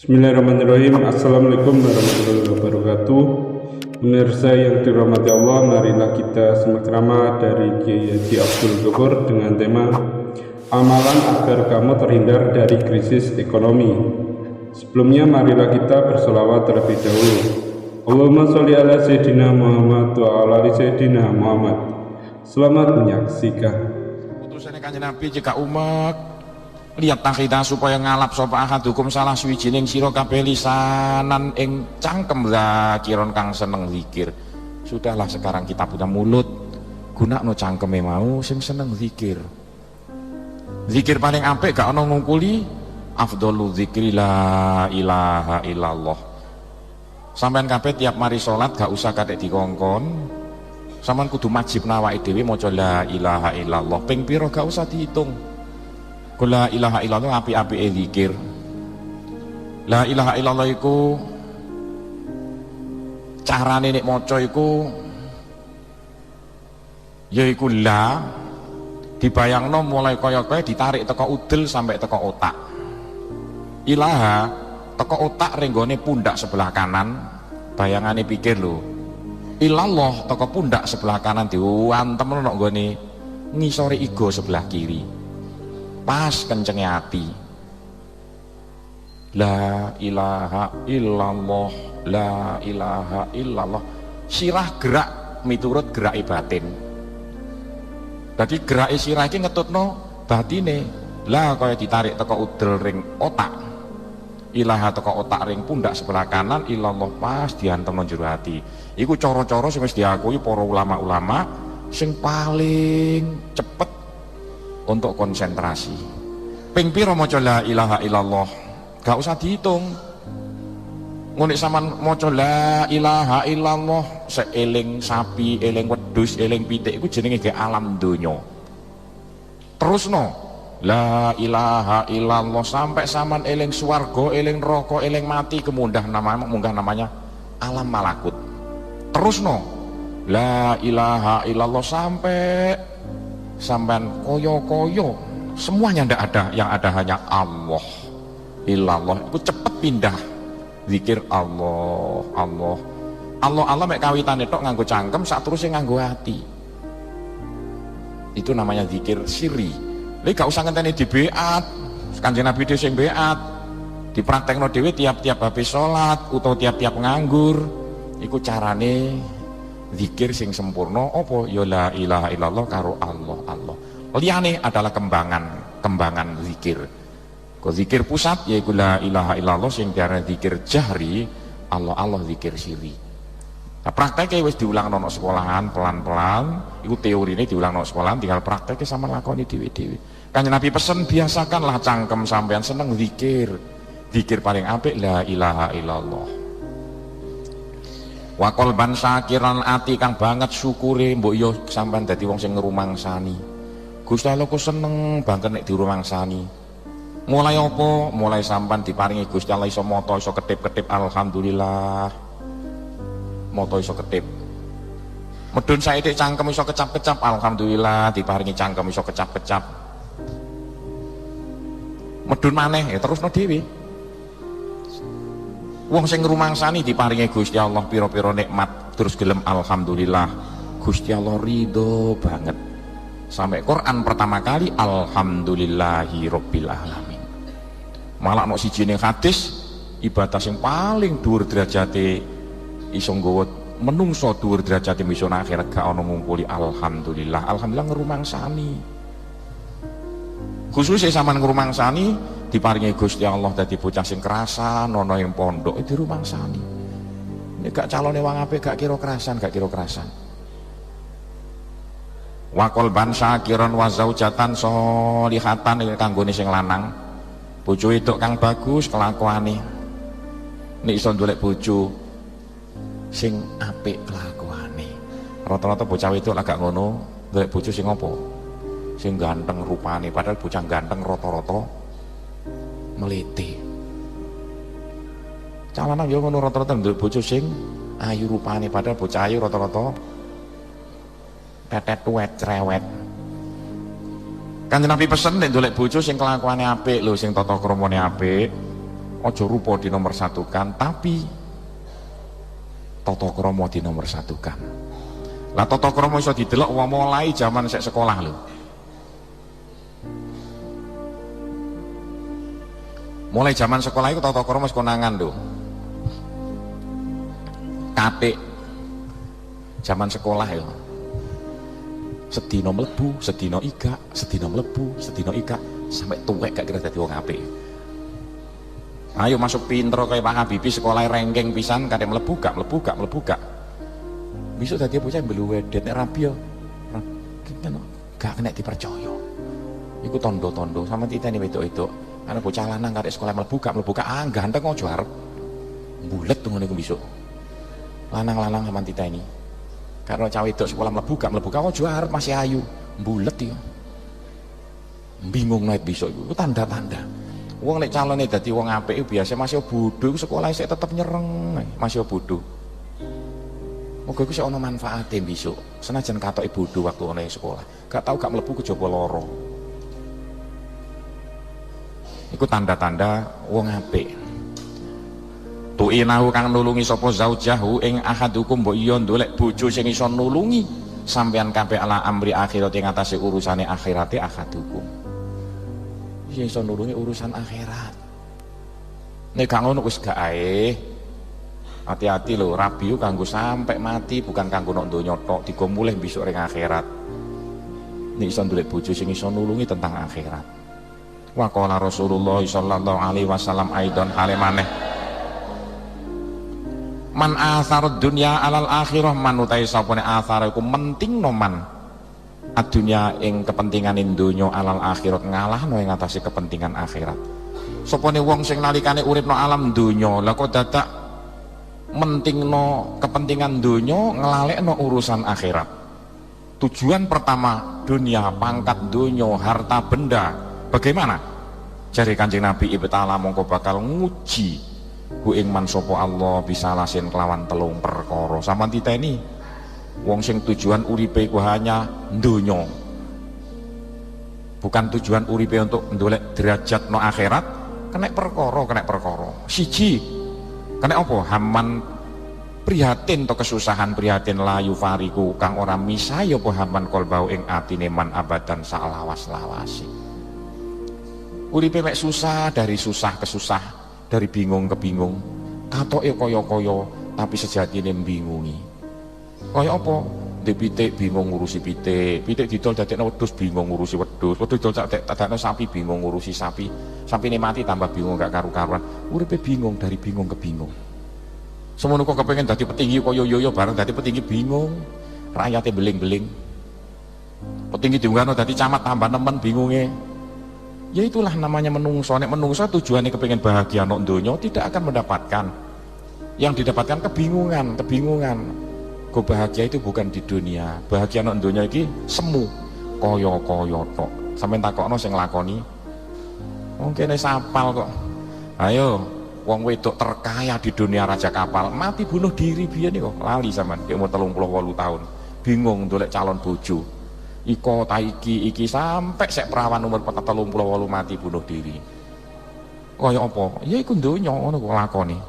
Bismillahirrahmanirrahim. Assalamualaikum warahmatullahi wabarakatuh. Pemirsa yang dirahmati Allah, marilah kita simak ceramah dari Kiai Haji Abdul Ghafur dengan tema Amalan agar kamu terhindar dari krisis ekonomi. Sebelumnya marilah kita bersolawat terlebih dahulu. Allahumma sholli ala Sayyidina Muhammad wa ala ali Sayyidina Muhammad. Selamat menyaksikan. Utusannya Kanjeng Nabi jika umat lihat takhita supaya ngalap sapa ahadukum salah suwijining sira kabeh lisanan ing cangkem zakiron kang seneng zikir. Sudahlah sekarang kita punya mulut, gunakno cangkeme mau sing seneng zikir. Zikir paling apik gak ono ngungkuli afdhalu dzikri la ilaha illallah. Sampeyan kabeh tiap mari salat gak usah katik dikongkon. Sampeyan kudu wajib nawake dhewe maca la ilaha illallah. Ping pira gak usah dihitung. La ilaha illallah api-apike zikir. La ilaha illallah iku carane nek maca iku yaiku la dibayangno mulai kaya-kaya ditarik teko udel sampai teko otak. Ilaha teko otak renggone pundak sebelah kanan, bayangane pikir lho. Ilallah teko pundak sebelah kanan diwantemno nek nggone ngisore iga sebelah kiri. Pas kencenge hati. La ilaha illallah, la ilaha illallah. Sirah gerak miturut gerak batin. Jadi gerak sirah iki ngetutno batine. La kaya ditarik teko udel ring otak. Ilaha teko otak ring pundak sebelah kanan, illallah pas diantemno jero ati. Iku cara-cara sing wis diakui para ulama-ulama sing paling cepet untuk konsentrasi. Ping pira maca la ilaha illallah gak usah dihitung. Ngonek sampean maca la ilaha illallah seeling sapi, eling wedhus, eling pitik iku jenenge ge alam donya. Terusno la ilaha illallah sampai sampean eling swarga, eling neraka, eling mati kemundah namanya alam malakut. Terusno la ilaha illallah sampai sampean koyo-koyo semuanya ndak ada, yang ada hanya Allah illallah. Itu cepet pindah zikir Allah Allah Allah Allah mek kawitane tok nganggo cangkem, sak terus nganggo hati. Itu namanya zikir sirri. Lha gak usah ngenteni di beat. Kanjeng Nabi dhewe sing beat dipraktekno dhewe tiap-tiap habis salat utawa tiap-tiap nganggur. Iku carane zikir sing sempurna apa ya la ilaha illallah karo Allah Allah. Liyane adalah kembangan zikir. Ko zikir pusat yaiku la ilaha illallah sing diarani zikir jahri, Allah Allah zikir sirri. Nah, prakteknya wis diulangno nang sekolahan pelan-pelan, iku teorine diulangno nang sekolahan, tinggal prakteknya sama lakoni dhewe-dhewe. Kanjeng Nabi pesen biasakanlah cangkem sampean seneng zikir. Zikir paling apik la ilaha illallah. Wa qalban syakiran ati kang banget syukure mbok yo sampean dadi wong sing ngrumangsani. Gusti Allah kok seneng banget nek dirumangsani. Mulai apa? Mulai sampean diparingi Gusti Allah iso moto, iso ketip-ketip alhamdulillah. Moto iso ketip. Medun saithik cangkem iso kecap-kecap alhamdulillah, diparingi cangkem iso kecap-kecap. Medun maneh ya terusno dhewe. Wong sing ngrumangsani diparingi Gusti Allah pira-pira nikmat terus gelem alhamdulillah. Gusti Allah ridho banget. Sampai Quran pertama kali alhamdulillahi rabbil alamin. Malah nok siji ning hadis ibadah sing paling dhuwur derajate iso nggawa menungso dhuwur derajate bisa nang akhirat gak ana ngumpuli alhamdulillah. Alhamdulillah ngrumangsani. Khususnya sampean ngrumangsani diparingi Gusti Allah dadi bocah sing kerasan ana ing pondok di rumangsani. Nek gak calone wong apik gak kira kerasan, gak kira kerasan. Wa qalban syakiran wa zaujatan sholihatan kanggone sing lanang. Bojo wedok kang bagus kelakuane. Nek iso ndolek bojo sing apik kelakuane. Rata-rata bocah wedok lak gak ngono, ndolek bojo sing apa? Sing ganteng rupane, padahal bocah ganteng rata-rata meliti. Calon yo ngono rata-rata nduk bojo sing ayu rupane padahal bocah ayu rata-rata tetet tuwet cerewet. Kanjeng Nabi pesen nek ndolek bojo sing kelakuane apik lho, sing tata kramane apik. ojo rupa di nomor satukan, tapi tata krama di nomor satukan. Lah tata krama iso didelok mulai zaman sek sekolah lho. Mulai zaman sekolah itu tata krama wis konangan lho. Katik zaman sekolah ya. Sedina mlebu, sedina iga, sedina mlebu, sedina iga, sampai tuwek gak kira dadi wong apik. Ayo masuk pinter kayak Pak Habibie sekolah ranking pisan kadek mlebu gak. Besok dadi bocah mbeluwedet nek rabi yo. Gak kena dipercaya. Iku tondo-tondo sama titeni wedok-wedok. Ana bocah lanang kadek sekolah mlebu gak ganteng ojo arep. Bulet tuh ngene iku besok. Lanang-lanang sama titeni. Karena cawe wedok sekolah mlebu gak ojo arep masih ayu. Bulet yo. Bingung naik besok iku tanda-tanda. Wong nek calone dadi wong apik biasa masih bodho sekolah sik tetep nyereng, masih bodho. Moga iku sik ana manfaate besok. Senajan katoke bodho waktu ana sekolah, gak tau gak mlebu kejaba lara. Iku tanda-tanda wong apik. Tu'inahu kang nulungi sapa zaujahu ing ahadukum mbok iya ndolek bojo sing iso nulungi sampean kabeh ala amri akhirat ing atase urusane akhirate ahadukum. Yang iso nulungi urusan akhirat. Nek gak ngono wis gak ae. Hati-hati lho, rabi ku kanggo sampai mati bukan kanggo nok donya tok, digo mulih besok ring akhirat. Nek iso ndolek bojo sing iso nulungi tentang akhirat. Wa qala Rasulullah sallallahu alaihi wasallam aidan hale maneh. Man asarud dunya alal akhirah man utai sapane asar iku mentingno man adunya ing kepentingan donya alal akhirat ngalahno ing atase kepentingan akhirat. Sopone wong sing nalikane uripno alam donya lha kok dadak mentingno kepentingan donya nglalekno urusan akhirat. Tujuan pertama dunia, pangkat donya, harta benda. Bagaimana? Jari Kanjeng Nabi ibtala mongko bakal nguji ku ing man sapa Allah bisa lasin kelawan telung perkara. Sampeyan titeni wong sing tujuan uripe ku hanya donya, bukan tujuan uripe untuk ndolek derajat no akhirat, kena perkara. Siji kena apa? Haman prihatin to kesusahan prihatin layu fariku kang ora misai apa haman kolbau ing atine man abadan salawas-lawasi. Uripe mek susah dari susah ke susah, dari bingung ke bingung, katoke kaya-kaya tapi sejatine mbingungi. Kaya apa? Ndek pitik bingung ngurusi pitik didol dadekno wedhus bingung ngurusi wedhus didol dadekno sapi bingung ngurusi sapi, sampine mati tambah bingung gak karu-karuan. Uripe bingung dari bingung ke bingung. Semono kok kepengen dadi petinggi kaya yoyo bareng dadi petinggi bingung, rakyate beling-beling. Petinggi diunggahno dadi camat tambah nemen bingunge. Ya itulah namanya menungso. Nek menungso tujuannya kepengen bahagia nok donya tidak akan mendapatkan. Yang didapatkan kebingungan. Kok bahagia itu bukan di dunia. Bahagia nok donya iki semu kaya-kaya tok. Sampeyan takokno sing nglakoni. Mungkin wis apal kok. Ayo, wong wedok terkaya di dunia raja kapal mati bunuh diri biyen kok. Lali sampean, ki umur 38 tahun. Bingung ndolek calon bojo. Iko taiki sampai sek perawan umur 38 mati bunuh diri. Kaya apa? Ya iku donya ngono kok lakoni.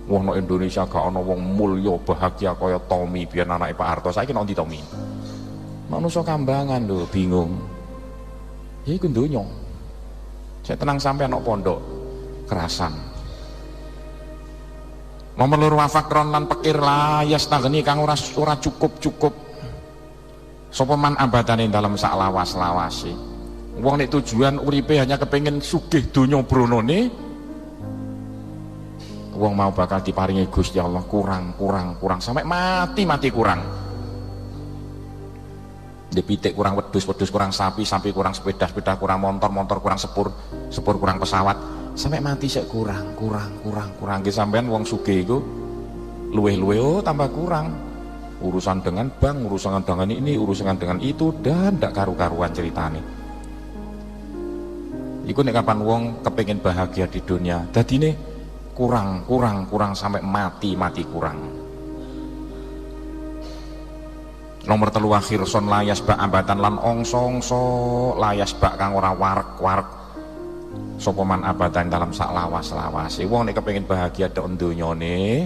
Wong nang Indonesia gak ana wong mulya bahagia kaya Tommy biyen anake Pak Harto. Saiki nang ndi Tommy? Manusa kambangan lho, bingung. Ya iku donya. Saya tenang sampai anak pondok kerasan. Nomor loro wafakron lan pikir layas tageni kang ora cukup. Sapa man abadane dalam sak lawas-lawase. Wong nek tujuan uripe hanya kepengin sugih donya bronone, wong mau bakal diparingi Gusti Allah kurang sampai mati kurang. Depitik kurang wedhus kurang sapi kurang sepeda kurang motor kurang sepur kurang pesawat, sampai mati sik kurang. Ki sampean wong sugih iku luweh-luweh tambah kurang. Urusan dengan bank, urusan dengan ini, urusan dengan itu, dan ndak karu-karuan ceritane. Iku nek kapan wong kepengin bahagia di dunia, dadine kurang sampai mati kurang. Nomor telu akhir son layas bak ambatan lan ongso layas bak kang ora warek Sopoman abadan dalam sak lawas-lawas. Wong nek kepengin bahagia tok donyane,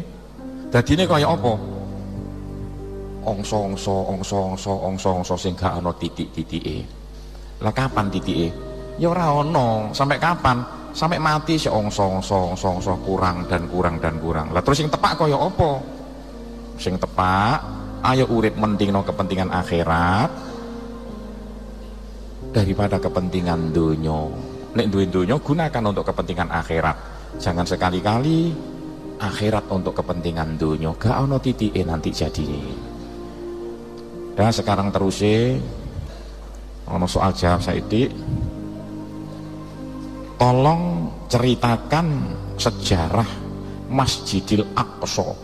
dadine kaya apa? Ongso sing gak ana titik-titike. Lah kapan titike? Ya ora ana. Sampai kapan? Sampai mati si ongso kurang dan kurang dan kurang. Lah terus sing tepak kaya apa? Sing tepak, ayo urip mendingno kepentingan akhirat daripada kepentingan dunia. Nek duwe dunia gunakan untuk kepentingan akhirat. Jangan sekali-kali akhirat untuk kepentingan dunia. Gak ono titike nanti jadi. Dan sekarang terusé ono soal jawab saiki. Tolong ceritakan sejarah Masjidil Aqsa.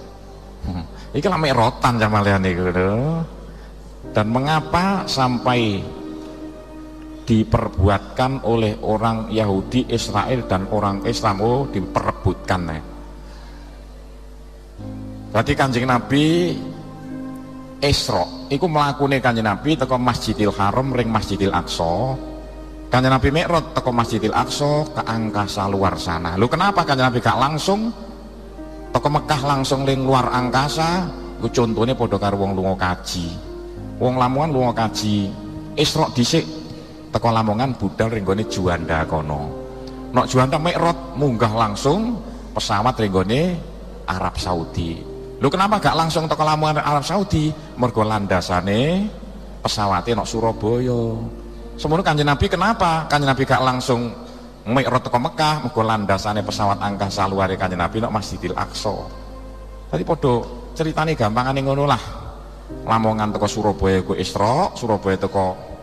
Iki lame rotan sampeyan niku. Dan mengapa sampai diperbuatkan oleh orang Yahudi Israel dan orang Islam diperebutkan ya. Berarti Kanjeng Nabi Isra iku mlakune Kanjeng Nabi teko Masjidil Haram ring Masjidil Aqsa. Kanjeng Nabi Mi'raj teko Masjidil Aqsa ke angkasa luar sana. Lu kenapa Kanjeng Nabi gak langsung teko Mekah langsung ring luar angkasa? Ku contone padha karo wong lunga kaji. Wong Lamongan lunga kaji. Isra dhisik teko Lamongan budal ring gone Juanda kono. Nek Juanda Mi'raj munggah langsung pesawat ring gone Arab Saudi. Lu kenapa gak langsung teko Lamongan Arab Saudi? Mergo landasane pesawate nek Surabaya. Semono Kanjeng Nabi kenapa? Kanjeng Nabi gak langsung Mi'raj teko Mekah, mergo landasane pesawat angkasa luar Kanjeng Nabi nek Masjidil Aqsa. Tadi padha ceritane gampangane ngono lah. Lamongan teko Surabaya ku Isra, Surabaya teko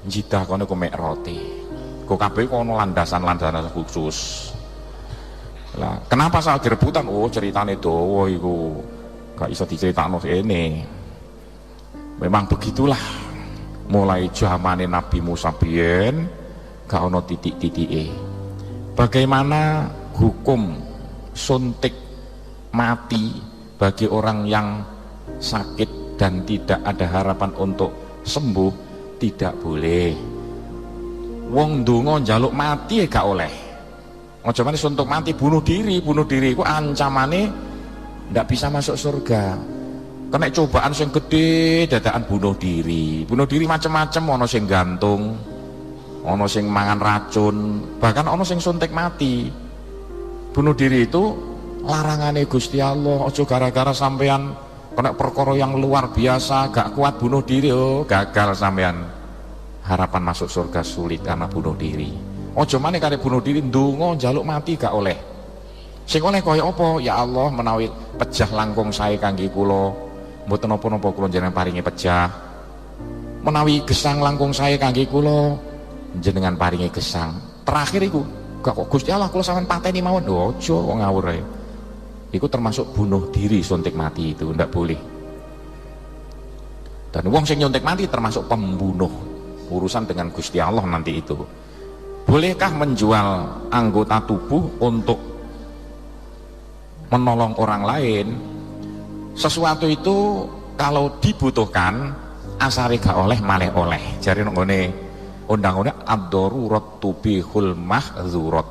Jeddah kono ku Mi'raj. Ku kabeh kono landasan-landasan khusus. Lah, kenapa saat direbutan? Oh, ceritane dawa iku. Gak iso diceritakno kene. Memang begitulah. Mulai zamane Nabi Musa biyen gak ono titik-titike. Bagaimana hukum suntik mati bagi orang yang sakit dan tidak ada harapan untuk sembuh? Tidak boleh. Wong ndonga njaluk mati gak oleh. Aja meneh suntuk mati bunuh diri iku ancamane ndak bisa masuk surga. Kena cobaan sing gede dadakan bunuh diri macam-macam, ono sing gantung, ono sing mangan racun, bahkan ono sing suntik mati. Bunuh diri itu larangane Gusti Allah. Ojo gara-gara sampean kena perkara yang luar biasa gak kuat bunuh diri, oh gagal sampean. Harapan masuk surga sulit karena bunuh diri. Ojo maneh kare bunuh diri ndonga njaluk mati gak oleh. Sing oleh kaya apa? Ya Allah, menawi pejah langkung sae kangge kula, mboten napa-napa kula jenengan paringi pejah. Menawi gesang langkung sae kangge kula, jenengan paringi gesang. Terakhir iku gak kok Gusti Allah kula sampean pateni mawon. Ojo kok ngawur ae. Iku termasuk bunuh diri, suntik mati itu ndak boleh. Dan wong sing nyuntik mati termasuk pembunuh. Urusan dengan Gusti Allah nanti itu. Bolehkah menjual anggota tubuh untuk menolong orang lain? Sesuatu itu kalau dibutuhkan asare gak oleh malih oleh. Jare nggone undang-undang ad-darurat tubihul mahdzurat.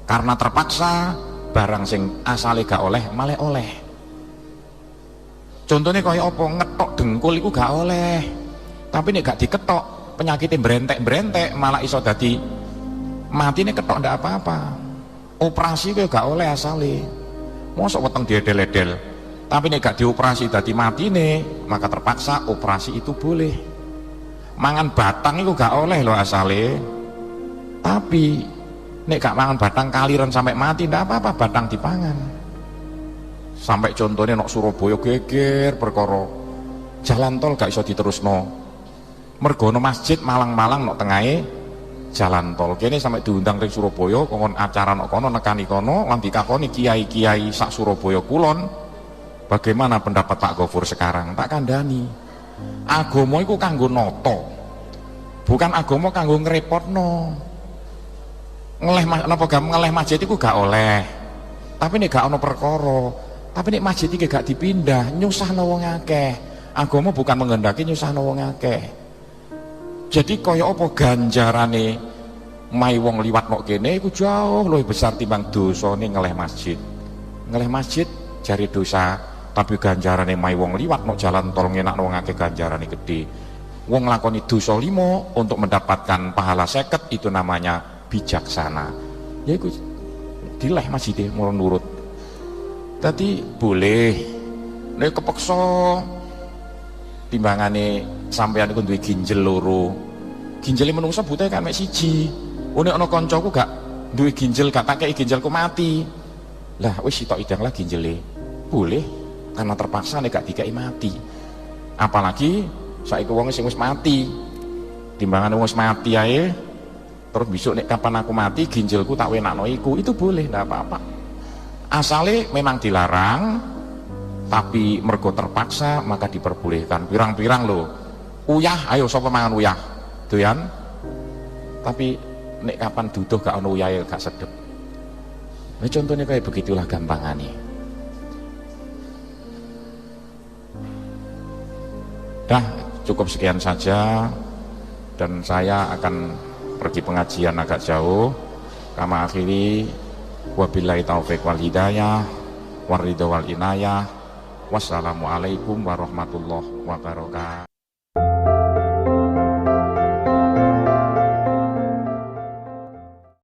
Karena terpaksa barang sing asale gak oleh malih oleh. Contohnya kaya apa? Ngetok dengkul iku gak oleh. Tapi nek gak diketok penyakitnya berentek-berentek malah iso dadi matine ketok ndak apa-apa. Operasi kaya gak oleh asale. Mosok weteng diedel-edel. Tapi nek gak dioperasi dadi matine, maka terpaksa operasi itu boleh. Mangan batang itu gak oleh loh asale. Tapi nek gak mangan batang kaliran sampai mati ndak apa-apa, batang dipangan. Sampai contohnya nok Surabaya geger perkara jalan tol gak iso diterusno. Mergo ono masjid malang-malang nok tengahe jalan tol. Kene sampai diundang ring Surabaya kon acara nok kono nekani kono lan dikakoni kiai-kiai sak Surabaya kulon. Bagaimana pendapat Pak Gofur sekarang? Tak kandhani. Agama iku kanggo noto. Bukan agama kanggo ngrepotno. Ngeleh napa gak ngeleh masjid iku gak oleh. Tapi nek gak ono perkara, tapi nek masjid iki gak dipindah, nyusahno wong akeh. Agama bukan menghendaki nyusahno wong akeh. Jadi kaya apa ganjarane mai wong liwat nok kene iku jauh luwih besar timbang dosane ngeleh masjid. Ngeleh masjid jari dosa, tapi ganjarane mai wong liwat nok jalan tol ngenak wong akeh ganjarane gede. Wong lakoni dosa 5 untuk mendapatkan pahala 50 itu namanya bijaksana. Ya iku dileh masjid murun nurut. Tadi boleh nek kepeksa timbangane sampeyan iku duwe ginjel loro. Ginjele menungsa butuh kan mek siji. Nek ana kancaku gak duwe ginjel, gak tak kei ginjelku mati. Lah wis sitok idang lah ginjele. Boleh karena terpaksa nek gak dikai mati. Apalagi saiki wong sing wis mati. Timbangane wong wis mati ae terus besok nek kapan aku mati ginjelku tak wenakno iku, itu boleh, ndak apa-apa. Asale memang dilarang, tapi mergo terpaksa maka diperbolehkan. Pirang-pirang lho. Uyah, ayo sapa mangan uyah? Doyan? Tapi nek kapan duduh gak ono uyahe gak sedep. Nah contohnya kayak begitulah gampangane. Dah cukup sekian saja, dan saya akan pergi pengajian agak jauh. Kama akhiri, wabillahi taufiq wal hidayah, waridho wal inayah. Wassalamualaikum warahmatullahi wabarakatuh.